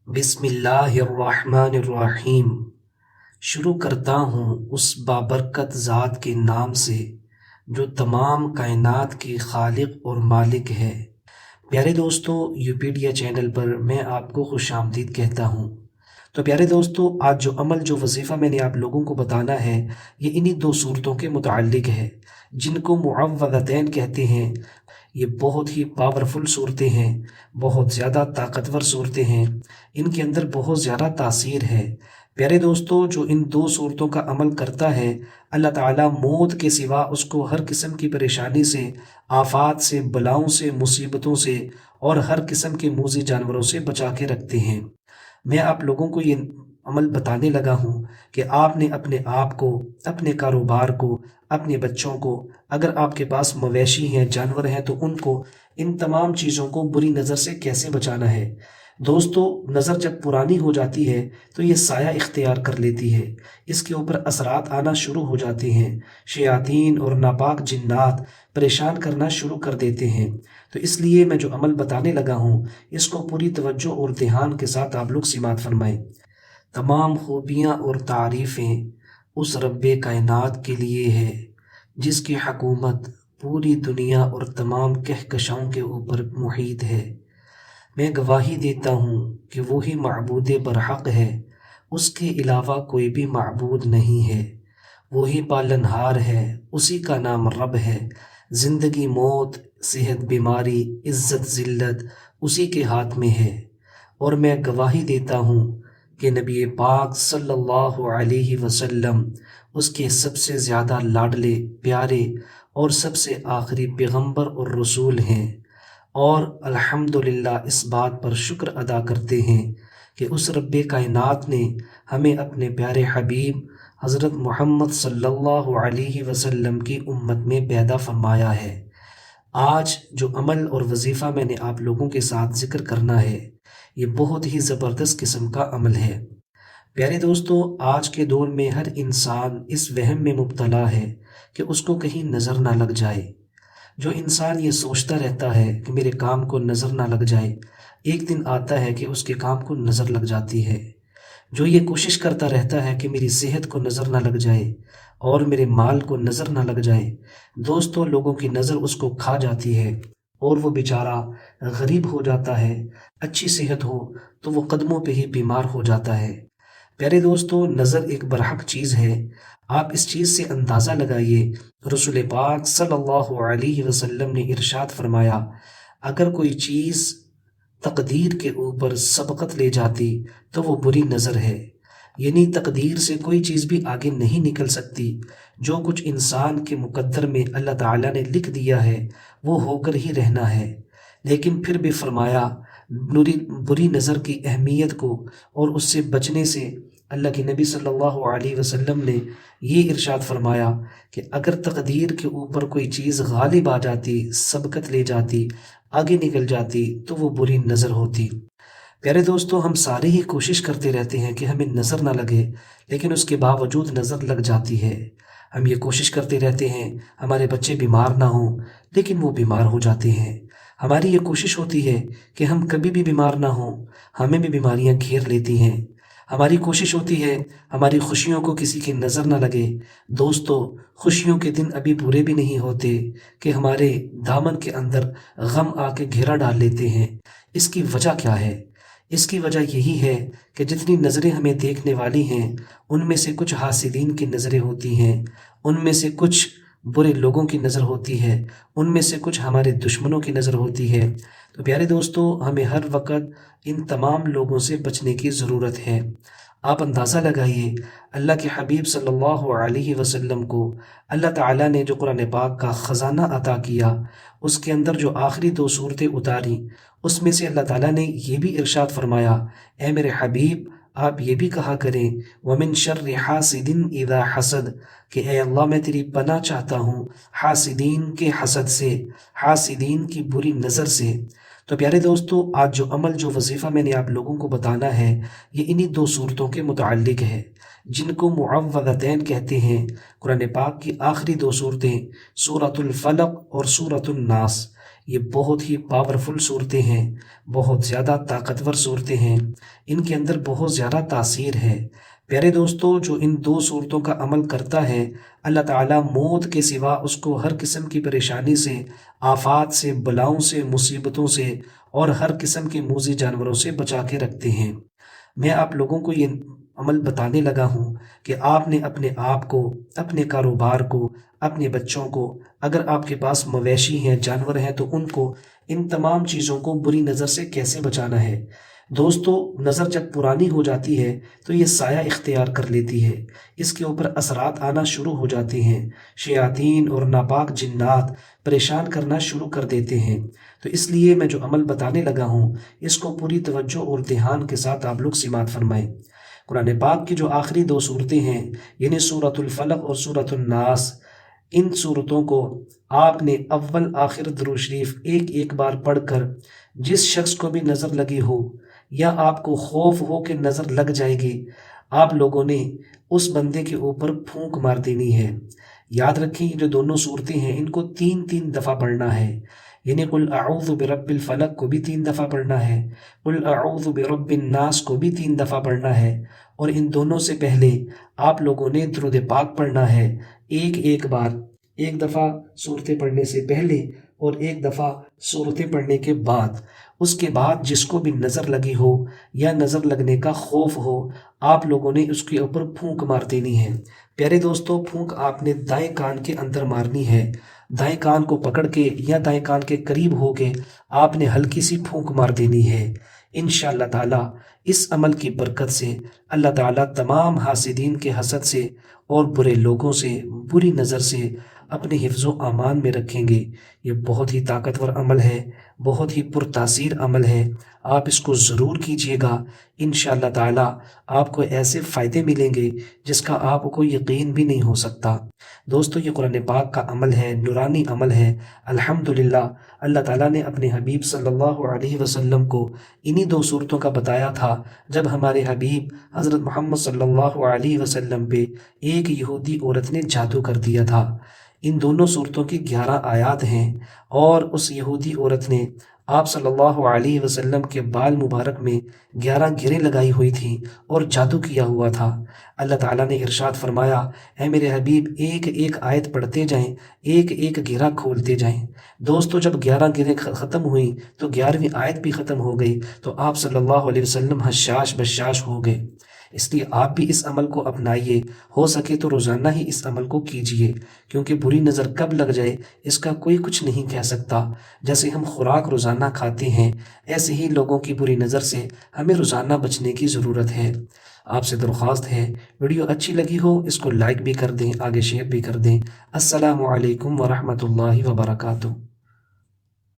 بسم اللہ الرحمن الرحیم۔ شروع کرتا ہوں اس بابرکت ذات کے نام سے جو تمام کائنات کے خالق اور مالک ہے۔ پیارے دوستو، یوپیڈیا چینل پر میں آپ کو خوش آمدید کہتا ہوں۔ تو پیارے دوستو، آج جو عمل جو وظیفہ میں نے آپ لوگوں کو بتانا ہے یہ انہی دو صورتوں کے متعلق ہے جن کو معوذتین کہتے ہیں۔ یہ بہت ہی پاورفل صورتیں ہیں، بہت زیادہ طاقتور صورتیں ہیں، ان کے اندر بہت زیادہ تاثیر ہے۔ پیارے دوستو، جو ان دو صورتوں کا عمل کرتا ہے اللہ تعالیٰ موت کے سوا اس کو ہر قسم کی پریشانی سے، آفات سے، بلاؤں سے، مصیبتوں سے اور ہر قسم کے موذی جانوروں سے بچا کے رکھتے ہیں۔ میں آپ لوگوں کو یہ عمل بتانے لگا ہوں کہ آپ نے اپنے آپ کو، اپنے کاروبار کو، اپنے بچوں کو، اگر آپ کے پاس مویشی ہیں، جانور ہیں، تو ان کو ان تمام چیزوں کو بری نظر سے کیسے بچانا ہے۔ دوستو، نظر جب پرانی ہو جاتی ہے تو یہ سایہ اختیار کر لیتی ہے، اس کے اوپر اثرات آنا شروع ہو جاتے ہیں، شیاطین اور ناپاک جنات پریشان کرنا شروع کر دیتے ہیں۔ تو اس لیے میں جو عمل بتانے لگا ہوں اس کو پوری توجہ اور دھیان کے ساتھ آپ لوگ سماعت فرمائیں۔ تمام خوبیاں اور تعریفیں اس رب کائنات کے لیے ہے جس کی حکومت پوری دنیا اور تمام کہکشاؤں کے اوپر محیط ہے۔ میں گواہی دیتا ہوں کہ وہی معبود برحق ہے، اس کے علاوہ کوئی بھی معبود نہیں ہے۔ وہی پالنہار ہے، اسی کا نام رب ہے۔ زندگی موت، صحت بیماری، عزت ذلت اسی کے ہاتھ میں ہے۔ اور میں گواہی دیتا ہوں کہ نبی پاک صلی اللہ علیہ وسلم اس کے سب سے زیادہ لاڈلے، پیارے اور سب سے آخری پیغمبر اور رسول ہیں۔ اور الحمدللہ اس بات پر شکر ادا کرتے ہیں کہ اس رب کائنات نے ہمیں اپنے پیارے حبیب حضرت محمد صلی اللہ علیہ وسلم کی امت میں پیدا فرمایا ہے۔ آج جو عمل اور وظیفہ میں نے آپ لوگوں کے ساتھ ذکر کرنا ہے یہ بہت ہی زبردست قسم کا عمل ہے۔ پیارے دوستو، آج کے دور میں ہر انسان اس وہم میں مبتلا ہے کہ اس کو کہیں نظر نہ لگ جائے۔ جو انسان یہ سوچتا رہتا ہے کہ میرے کام کو نظر نہ لگ جائے، ایک دن آتا ہے کہ اس کے کام کو نظر لگ جاتی ہے۔ جو یہ کوشش کرتا رہتا ہے کہ میری صحت کو نظر نہ لگ جائے اور میرے مال کو نظر نہ لگ جائے، دوستوں لوگوں کی نظر اس کو کھا جاتی ہے اور وہ بیچارہ غریب ہو جاتا ہے۔ اچھی صحت ہو تو وہ قدموں پہ ہی بیمار ہو جاتا ہے۔ پیارے دوستو، نظر ایک برحق چیز ہے۔ آپ اس چیز سے اندازہ لگائیے، رسول پاک صلی اللہ علیہ وسلم نے ارشاد فرمایا، اگر کوئی چیز تقدیر کے اوپر سبقت لے جاتی تو وہ بری نظر ہے۔ یعنی تقدیر سے کوئی چیز بھی آگے نہیں نکل سکتی۔ جو کچھ انسان کے مقدر میں اللہ تعالیٰ نے لکھ دیا ہے وہ ہو کر ہی رہنا ہے۔ لیکن پھر بھی فرمایا بری نظر کی اہمیت کو اور اس سے بچنے سے اللہ کے نبی صلی اللہ علیہ وسلم نے یہ ارشاد فرمایا کہ اگر تقدیر کے اوپر کوئی چیز غالب آ جاتی، سبقت لے جاتی، آگے نکل جاتی تو وہ بری نظر ہوتی۔ پیارے دوستو، ہم سارے ہی کوشش کرتے رہتے ہیں کہ ہمیں نظر نہ لگے، لیکن اس کے باوجود نظر لگ جاتی ہے۔ ہم یہ کوشش کرتے رہتے ہیں ہمارے بچے بیمار نہ ہوں، لیکن وہ بیمار ہو جاتے ہیں۔ ہماری یہ کوشش ہوتی ہے کہ ہم کبھی بھی بیمار نہ ہوں، ہمیں بھی بیماریاں گھیر لیتی ہیں۔ ہماری کوشش ہوتی ہے ہماری خوشیوں کو کسی کی نظر نہ لگے۔ دوستو، خوشیوں کے دن ابھی پورے بھی نہیں ہوتے کہ ہمارے دامن کے اندر غم آ کے گھیرا ڈال لیتے ہیں۔ اس کی وجہ کیا ہے؟ اس کی وجہ یہی ہے کہ جتنی نظریں ہمیں دیکھنے والی ہیں ان میں سے کچھ حاسدین کی نظریں ہوتی ہیں، ان میں سے کچھ برے لوگوں کی نظر ہوتی ہے، ان میں سے کچھ ہمارے دشمنوں کی نظر ہوتی ہے۔ تو پیارے دوستو، ہمیں ہر وقت ان تمام لوگوں سے بچنے کی ضرورت ہے۔ آپ اندازہ لگائیے، اللہ کے حبیب صلی اللہ علیہ وسلم کو اللہ تعالیٰ نے جو قرآن پاک کا خزانہ عطا کیا، اس کے اندر جو آخری دو صورتیں اتاری، اس میں سے اللہ تعالیٰ نے یہ بھی ارشاد فرمایا، اے میرے حبیب آپ یہ بھی کہا کریں وَمِن شَرِّ حَاسِدٍ إِذَا حَسَدَ، کہ اے اللہ میں تیری پناہ چاہتا ہوں حاسدین کے حسد سے، حاسدین کی بری نظر سے۔ تو پیارے دوستو، آج جو عمل جو وظیفہ میں نے آپ لوگوں کو بتانا ہے یہ انہی دو صورتوں کے متعلق ہے جن کو معوذتین کہتے ہیں۔ قرآن پاک کی آخری دو صورتیں سورۃ الفلق اور سورۃ الناس، یہ بہت ہی پاورفل صورتیں ہیں، بہت زیادہ طاقتور صورتیں ہیں، ان کے اندر بہت زیادہ تاثیر ہے۔ پیارے دوستو، جو ان دو صورتوں کا عمل کرتا ہے، اللہ تعالیٰ موت کے سوا اس کو ہر قسم کی پریشانی سے، آفات سے، بلاؤں سے، مصیبتوں سے اور ہر قسم کے موذی جانوروں سے بچا کے رکھتے ہیں۔ میں آپ لوگوں کو یہ عمل بتانے لگا ہوں کہ آپ نے اپنے آپ کو، اپنے کاروبار کو، اپنے بچوں کو، اگر آپ کے پاس مویشی ہیں، جانور ہیں، تو ان کو ان تمام چیزوں کو بری نظر سے کیسے بچانا ہے۔ دوستو، نظر جب پرانی ہو جاتی ہے تو یہ سایہ اختیار کر لیتی ہے، اس کے اوپر اثرات آنا شروع ہو جاتے ہیں، شیاطین اور ناپاک جنات پریشان کرنا شروع کر دیتے ہیں۔ تو اس لیے میں جو عمل بتانے لگا ہوں، اس کو پوری توجہ اور دھیان کے ساتھ آپ لوگ سماعت فرمائیں۔ قرآن پاک کی جو آخری دو صورتیں ہیں، یعنی سورۃ الفلق اور سورۃ الناس، ان صورتوں کو آپ نے اول آخر درود شریف ایک ایک بار پڑھ کر، جس شخص کو بھی نظر لگی ہو یا آپ کو خوف ہو کہ نظر لگ جائے گی، آپ لوگوں نے اس بندے کے اوپر پھونک مار دینی ہے۔ یاد رکھیں، یہ جو دونوں صورتیں ہیں، ان کو 3 دفعہ پڑھنا ہے، یعنی قل اعوذ برب الفلق کو بھی 3 دفعہ پڑھنا ہے، قل اعوذ برب الناس کو بھی 3 دفعہ پڑھنا ہے، اور ان دونوں سے پہلے آپ لوگوں نے درود پاک پڑھنا ہے، ایک بار، ایک دفعہ صورتیں پڑھنے سے پہلے اور ایک دفعہ صورتیں پڑھنے کے بعد۔ اس کے بعد جس کو بھی نظر لگی ہو یا نظر لگنے کا خوف ہو، آپ لوگوں نے اس کے اوپر پھونک مار دینی ہے۔ پیارے دوستو، پھونک آپ نے دائیں کان کے اندر مارنی ہے، دائیں کان کو پکڑ کے یا دائیں کان کے قریب ہو کے آپ نے ہلکی سی پھونک مار دینی ہے۔ انشاءاللہ تعالیٰ اس عمل کی برکت سے اللہ تعالیٰ تمام حاسدین کے حسد سے اور برے لوگوں سے، بری نظر سے اپنے حفظ و امان میں رکھیں گے۔ یہ بہت ہی طاقتور عمل ہے، بہت ہی پرتاثیر عمل ہے، آپ اس کو ضرور کیجئے گا۔ انشاءاللہ تعالیٰ آپ کو ایسے فائدے ملیں گے جس کا آپ کو یقین بھی نہیں ہو سکتا۔ دوستو، یہ قرآن پاک کا عمل ہے، نورانی عمل ہے۔ الحمدللہ اللہ تعالیٰ نے اپنے حبیب صلی اللہ علیہ وسلم کو انہی دو صورتوں کا بتایا تھا، جب ہمارے حبیب حضرت محمد صلی اللہ علیہ وسلم پہ ایک یہودی عورت نے جادو کر دیا تھا۔ ان دونوں صورتوں کی 11 آیات ہیں، اور اس یہودی عورت نے آپ صلی اللہ علیہ وسلم کے بال مبارک میں 11 گریں لگائی ہوئی تھیں اور جادو کیا ہوا تھا۔ اللہ تعالیٰ نے ارشاد فرمایا، اے میرے حبیب، ایک ایک آیت پڑھتے جائیں، ایک ایک گرہ کھولتے جائیں۔ دوستو، جب 11 گریں ختم ہوئیں تو 11ویں آیت بھی ختم ہو گئی، تو آپ صلی اللہ علیہ وسلم حشاش بشاش ہو گئے۔ اس لیے آپ بھی اس عمل کو اپنائیے، ہو سکے تو روزانہ ہی اس عمل کو کیجئے، کیونکہ بری نظر کب لگ جائے اس کا کوئی کچھ نہیں کہہ سکتا۔ جیسے ہم خوراک روزانہ کھاتے ہیں، ایسے ہی لوگوں کی بری نظر سے ہمیں روزانہ بچنے کی ضرورت ہے۔ آپ سے درخواست ہے، ویڈیو اچھی لگی ہو اس کو لائک بھی کر دیں، آگے شیئر بھی کر دیں۔ السلام علیکم ورحمۃ اللہ وبرکاتہ۔